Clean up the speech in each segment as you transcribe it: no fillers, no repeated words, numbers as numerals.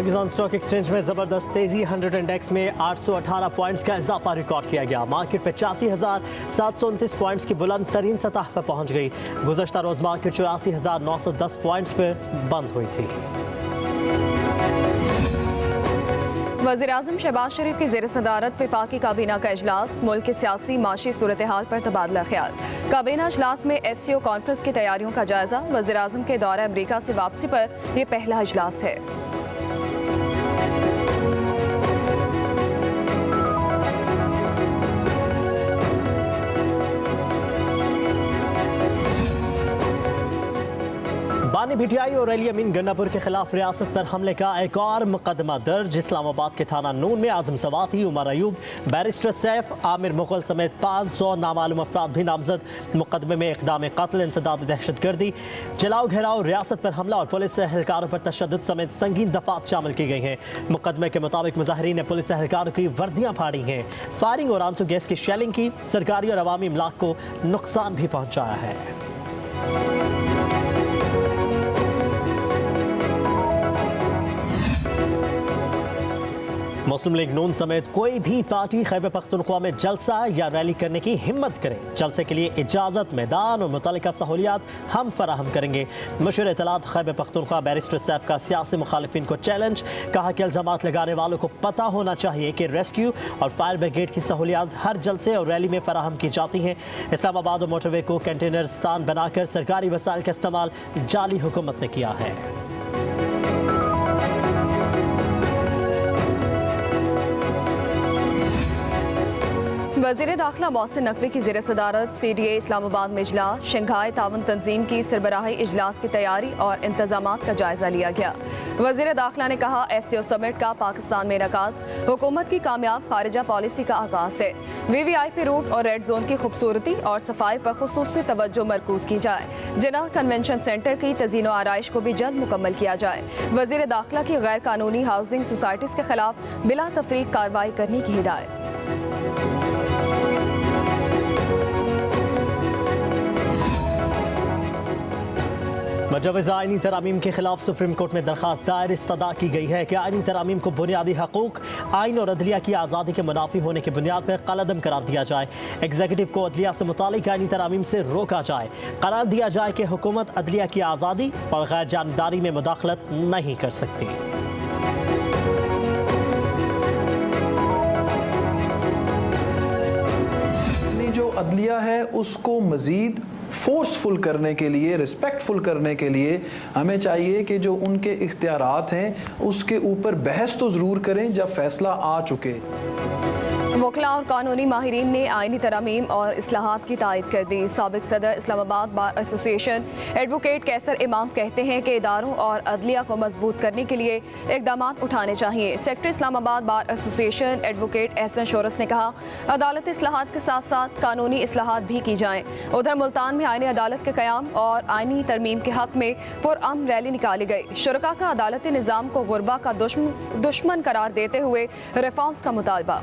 Pakistan stock exchange में जबरदस्त तेजी, 100 इंडेक्स में 818 पॉइंट्स का इजाफा रिकॉर्ड किया गया। मार्केट 85,729 पॉइंट्स की बुलंद तरीन सतह पर पहुंच गई। गुज़श्ता रोज मार्केट 84,910 पॉइंट्स पर बंद हुई थी। वज़ीर-ए-आज़म शहबाज शरीफ की ज़ेर सदारत वफाकी काबीना का इजलास, मुल्क की सियासी माशी सूरत हाल पर तबादला ख्याल। काबीना इजलास में SCO कॉन्फ्रेंस की तैयारियों का जायजा। वज़ीर-ए-आज़म के दौरे अमरीका से वापसी पर यह पहला इजलास है। बानी PTI और अली अमीन गन्नापुर के खिलाफ रियासत पर हमले का एक और मुकदमा दर्ज। इस्लामाबाद के थाना नून में आजम सवाती, उमर अयूब, बैरिस्टर सैफ, आमिर मुगल समेत 500 नामालूम अफराद भी नामजद। मुकदमे में इक़दाम कत्ल, इंसदाद दहशतगर्दी, जलाओ घेराव, रियासत पर हमला और पुलिस एहलकारों पर तशद्दुद समेत संगीन दफात शामिल की गई हैं। मुकदमे के मुताबिक मुजाहिरीन ने पुलिस एहलकारों की वर्दियाँ फाड़ी हैं, फायरिंग और आंसू गैस की शेलिंग की, सरकारी और अवामी इमलाक को नुकसान भी पहुँचाया है। मुस्लिम लीग नून समेत कोई भी पार्टी खैबर पख्तूनख्वा में जलसा या रैली करने की हिम्मत करे, जलसे के लिए इजाज़त, मैदान और मुतल्लिका सहूलियात हम फराहम करेंगे। मशहूर इत्तलात खैबर पख्तूनख्वा बैरिस्टर सैफ का सियासी मुखालिफिन को चैलेंज। कहा कि इल्ज़ामात लगाने वालों को पता होना चाहिए कि रेस्क्यू और फायर ब्रिगेड की सहूलियात हर जलसे और रैली में फराहम की जाती हैं। इस्लामाबाद और मोटरवे को कंटेनर स्थान बनाकर सरकारी वसाइल का इस्तेमाल जाली हुकूमत ने किया है। वज़ीर दाखिला मोहसिन नकवी की ज़ेर सदारत CDA इस्लामाबाद में इजलास, शंघाई ताउन तंजीम की सरबराही इजलास की तैयारी और इंतजामात का जायजा लिया गया। वज़ीर दाखिला ने कहा SCO समिट का पाकिस्तान में इनेकाद हुकूमत की कामयाब खारिजा पॉलिसी का आगाज है। VVIP रूट और रेड जोन की खूबसूरती और सफाई पर खुसूसी तवज्जो मरकूज की जाए। जिना कन्वेंशन सेंटर की तज़ीन व आराइश को भी जल्द मुकम्मल किया जाए। वज़ीर दाखिला की गैर कानूनी हाउसिंग सोसाइटीज़ के खिलाफ बिला तफरीक कार्रवाई करने की हिदायत। मुजव्वज़ आईनी तरामीम के खिलाफ सुप्रीम कोर्ट में दरखास्त दायर। इस्तदा की गई है कि आईनी तरामीम को बुनियादी हकूक, आइन और अदलिया की आज़ादी के मुनाफी होने की बुनियाद पर कलअदम करार दिया जाए। एग्जीक्यूटिव को अदलिया से मुतालिक आईनी तरामीम से रोका जाए। करार दिया जाए कि हुकूमत अदलिया की आज़ादी और गैर जानबदारी में मुदाखलत नहीं कर सकती। जो अदलिया है उसको मज़ीद फोर्सफुल करने के लिए, रिस्पेक्टफुल करने के लिए हमें चाहिए कि जो उनके इख्तियारात हैं उसके ऊपर बहस तो ज़रूर करें जब फैसला आ चुके। वकला और कानूनी माहिरीन ने आइनी तरामीम और इस्लाहात की तायद कर दी। साबिक सदर इस्लामाबाद बार एसोसिएशन एडवोकेट कैसर इमाम कहते हैं कि इदारों और अदलिया को मजबूत करने के लिए इकदाम उठाने चाहिए। Secretary Islamabad bar association advocate Ehsan शोरस ने कहा अदालत इस्लाहात के साथ साथ कानूनी इस्लाहात भी की जाएँ। उधर मुल्तान में आईनी अदालत के क़याम और आईनी तरमीम के हक़ में पुरअमन रैली निकाली गई। शुरका का अदालती निज़ाम को गुरबा का दुश्मन करार देते हुए रिफॉर्म्स का मुतालबा।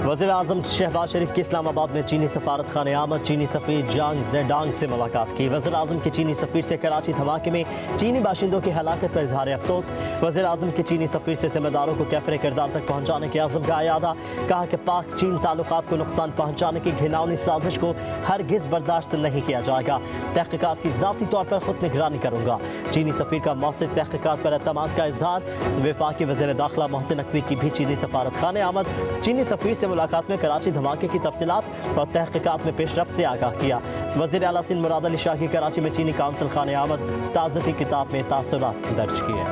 वज़ीर-ए-आज़म शहबाज शरीफ की इस्लामाबाद में चीनी सफारत खाने आमद। चीनी सफ़ीर जांग जेडांग से मुलाकात की। वज़ीर-ए-आज़म के चीनी सफ़ीर से कराची धमाके में चीनी बाशिंदों की हलाकत पर इजहार अफसोस। वज़ीर-ए-आज़म के चीनी सफ़ीर से जिम्मेदारों को कैफरे किरदार तक पहुँचाने के आज़म का यादा। कहा कि पाक चीन ताल्लुकात को नुकसान पहुँचाने की घिनौनी साजिश को हरगिज़ बर्दाश्त नहीं किया जाएगा। तहक़ीक़ात की ज़ाती तौर पर खुद निगरानी करूँगा। चीनी सफ़ीर का मौसर तहक़ीक़ात पर एतमाद का इजहार। वफाकी वज़ीर दाखिला मोहसिन नकवी की भी चीनी सफारत खाने आमद। चीनी सफ़ीर से मुलाकात में कराची धमाके की तफसीलात और तहक़ीक़ात में पेशरफ्त से आगाह किया। वज़ीर आला सिंध मुराद अली शाह की कराची में चीनी काउंसिल खाने आमद। ताज़ती किताब में तासुरात दर्ज किए।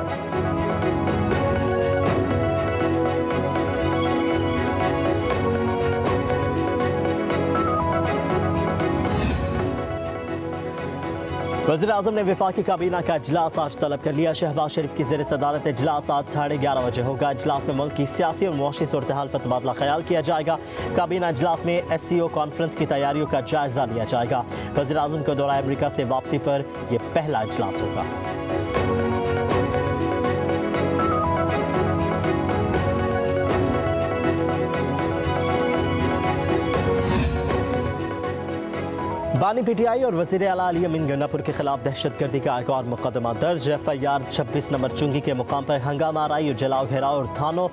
वज़ीर-ए-आज़म ने वफाकी काबीना का इजलास आज तलब कर लिया। शहबाज शरीफ की ज़ेर सदारत इजलास आज 11:30 बजे होगा। इजलास में मुल्क की सियासी और मुआशी सूरत हाल पर तबादला ख्याल किया जाएगा। काबीना इजलास में SCO कॉन्फ्रेंस की तैयारियों का जायजा लिया जाएगा। वज़ीर-ए-आज़म को दौरा अमरीका से वापसी पर यह पहला इजलास होगा। बानी पीटीआई और वज़ीर आला अली अमीन गंडापुर के खिलाफ दहशतगर्दी का एक और मुकदमा दर्ज। FIR 26 नंबर चुंगी के मुकाम पर हंगामा आराई और जलाओ घेराव और थानों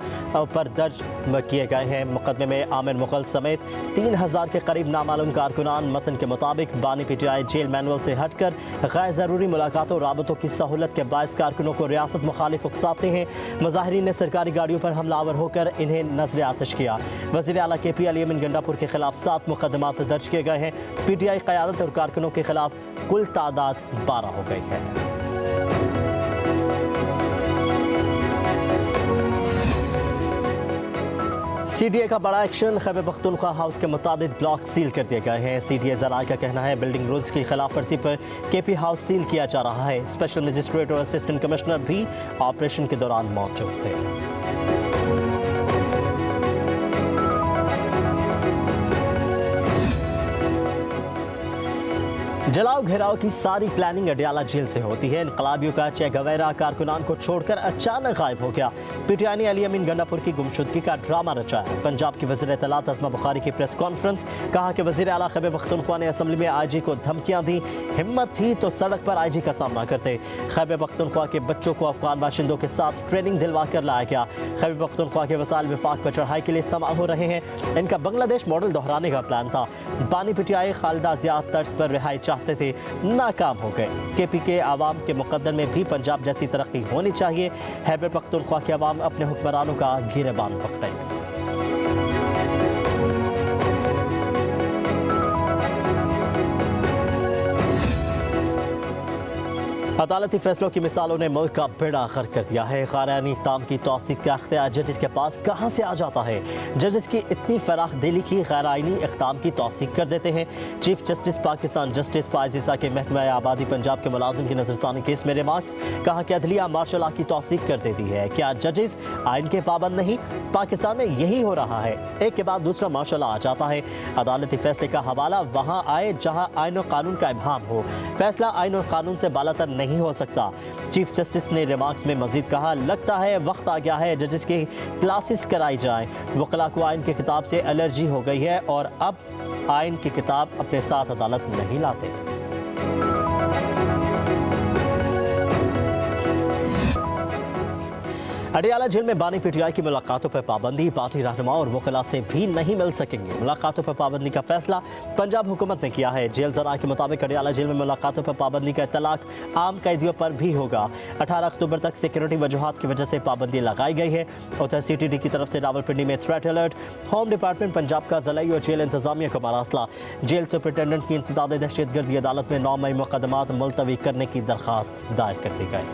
पर दर्ज किए गए हैं। मुकदमे में आमिर मुगल समेत 3000 के करीब नामालूम कारकुनान। मतन के मुताबिक बानी पीटीआई जेल मैनुअल से हटकर गैर ज़रूरी मुलाकातों और राबतों की सहूलत के बायस कारकुनों को रियासत मुखालिफ उकसाते हैं। मुजाहिरीन ने सरकारी गाड़ियों पर हमलावर होकर इन्हें नजर आतिश किया। वज़ीर आला KP अली अमीन गंडापुर के खिलाफ 7 मुकदमात दर्ज किए गए हैं। PTI क़यादत और कारकुनों के खिलाफ कुल तादाद 12 हो गई है। CDA का बड़ा एक्शन। खैबर पख्तूनख्वा हाउस के मुताबिक ब्लॉक सील कर दिए गए हैं। CDA ज़राए का कहना है बिल्डिंग रूल्स की खिलाफ वर्जी पर KP हाउस सील किया जा रहा है। स्पेशल मजिस्ट्रेट और असिस्टेंट कमिश्नर भी ऑपरेशन के दौरान मौजूद थे। जलाओ घेराव की सारी प्लानिंग अडियाला जेल से होती है। इनकलाबियों का चे गवेरा कारकुनान को छोड़कर अचानक गायब हो गया। PTI ने अली अमीन गंडापुर की गुमशुदगी का ड्रामा रचाया। पंजाब की वज़ीर इत्तलात अज़मा बुखारी की प्रेस कॉन्फ्रेंस। कहा कि वज़ीर आला खैबर पख्तूनख्वा ने असम्बली में IG को धमकियां दी। हिम्मत थी तो सड़क पर IG का सामना करते। खैबर पख्तूनख्वा के बच्चों को अफगान बाशिंदों के साथ ट्रेनिंग दिलवा कर लाया गया। खैबर पख्तूनख्वा के वसाइल विफाक पर चढ़ाई के लिए इस्तेमाल हो रहे हैं। इनका बांग्लादेश मॉडल दोहराने का प्लान था। बानी PTI खालिदा ज़िया तर्ज पर रिहाई चाहते थे, नाकाम हो गए। KP के आवाम के मुकद्दर में भी पंजाब जैसी तरक्की होनी चाहिए। खैबर पख्तूनख्वा के आवाम अपने हुक्मरानों का गिरेबान पकड़े। अदालती फैसलों की मिसालों ने मुल्क का बेड़ा गर्क कर दिया है। ग़ैरानी इक़दाम की तौसीक़ का इख्तियार जजेस के पास कहाँ से आ जाता है? जजेस की इतनी फराख दिली की ग़ैरानी इक़दाम की तौसीक़ कर देते हैं। Chief justice Pakistan justice Faez Isa के महकमा आबादी पंजाब के मुलाजिम की नजरसानी केस में रिमार्क्स। कहा कि अदलिया मार्शल लॉ की तौसीक़ कर देती है। क्या जजेस आइन के पाबंद नहीं? पाकिस्तान में यही हो रहा है। एक के बाद दूसरा मार्शल लॉ आ जाता है। अदालती फैसले का हवाला वहाँ आए जहाँ आइन और कानून का इब्हाम हो। फैसला आइन और कानून से बालातर नहीं हो सकता। चीफ जस्टिस ने रिमार्क्स में मजीद कहा, लगता है वक्त आ गया है जजेस की क्लासेस कराई जाएं। वकला को आइन की किताब से एलर्जी हो गई है और अब आइन की किताब अपने साथ अदालत नहीं लाते। अडियाला जेल में बानी PTI की मुलाकातों पर पाबंदी। पार्टी रहनुमा और वकला से भी नहीं मिल सकेंगे। मुलाकातों पर पाबंदी का फैसला पंजाब हुकूमत ने किया है। जेल ज़राए के मुताबिक अडियाला जेल में मुलाकातों पर पाबंदी का इतलाक आम कैदियों पर भी होगा। 18 अक्टूबर तक सिक्योरिटी वजूहात की वजह से पाबंदी लगाई गई है। उधर CTD की तरफ से रावलपिंडी में threat alert. Home department Punjab का ज़लाई और जेल इंतजामिया को मरासला। जेल सुपरिटेंडेंट की इंसदाद दहशतगर्दी अदालत में 9 मई मुकदमात मुलतवी करने की दरख्वास्त दायर कर दी गई।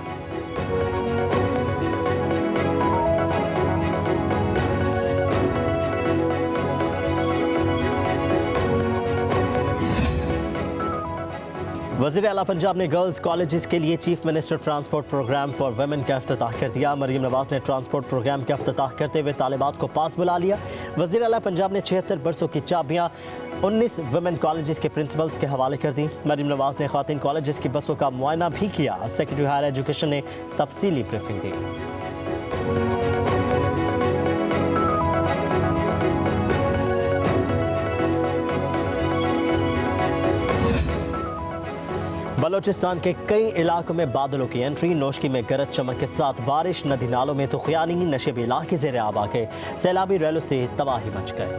वज़ीर आला पंजाब ने गर्ल्स कॉलेजेस के लिए chief minister transport programme for women का इफ्तिताह कर दिया। मरीम नवाज ने ट्रांसपोर्ट प्रोग्राम का इफ्तिताह करते हुए तालिबात को पास बुला लिया। वज़ीर आला पंजाब ने 76 बरसों की चाबियाँ 19 वुमेन कॉलेजेस के प्रिंसिपल्स के हवाले कर दी। मरीम नवाज ने ख़वातीन कॉलेजेस की बसों का मुआयना भी किया। सेक्रेटरी हायर एजुकेशन ने तफसीली ब्रीफिंग दी। बलोचिस्तान के कई इलाकों में बादलों की एंट्री। नौशकी में गरज चमक के साथ बारिश। नदी नालों में तुग़यानी नशेबी इलाके ज़ेर आब आ गए। सैलाबी रैलों से तबाही मच गई।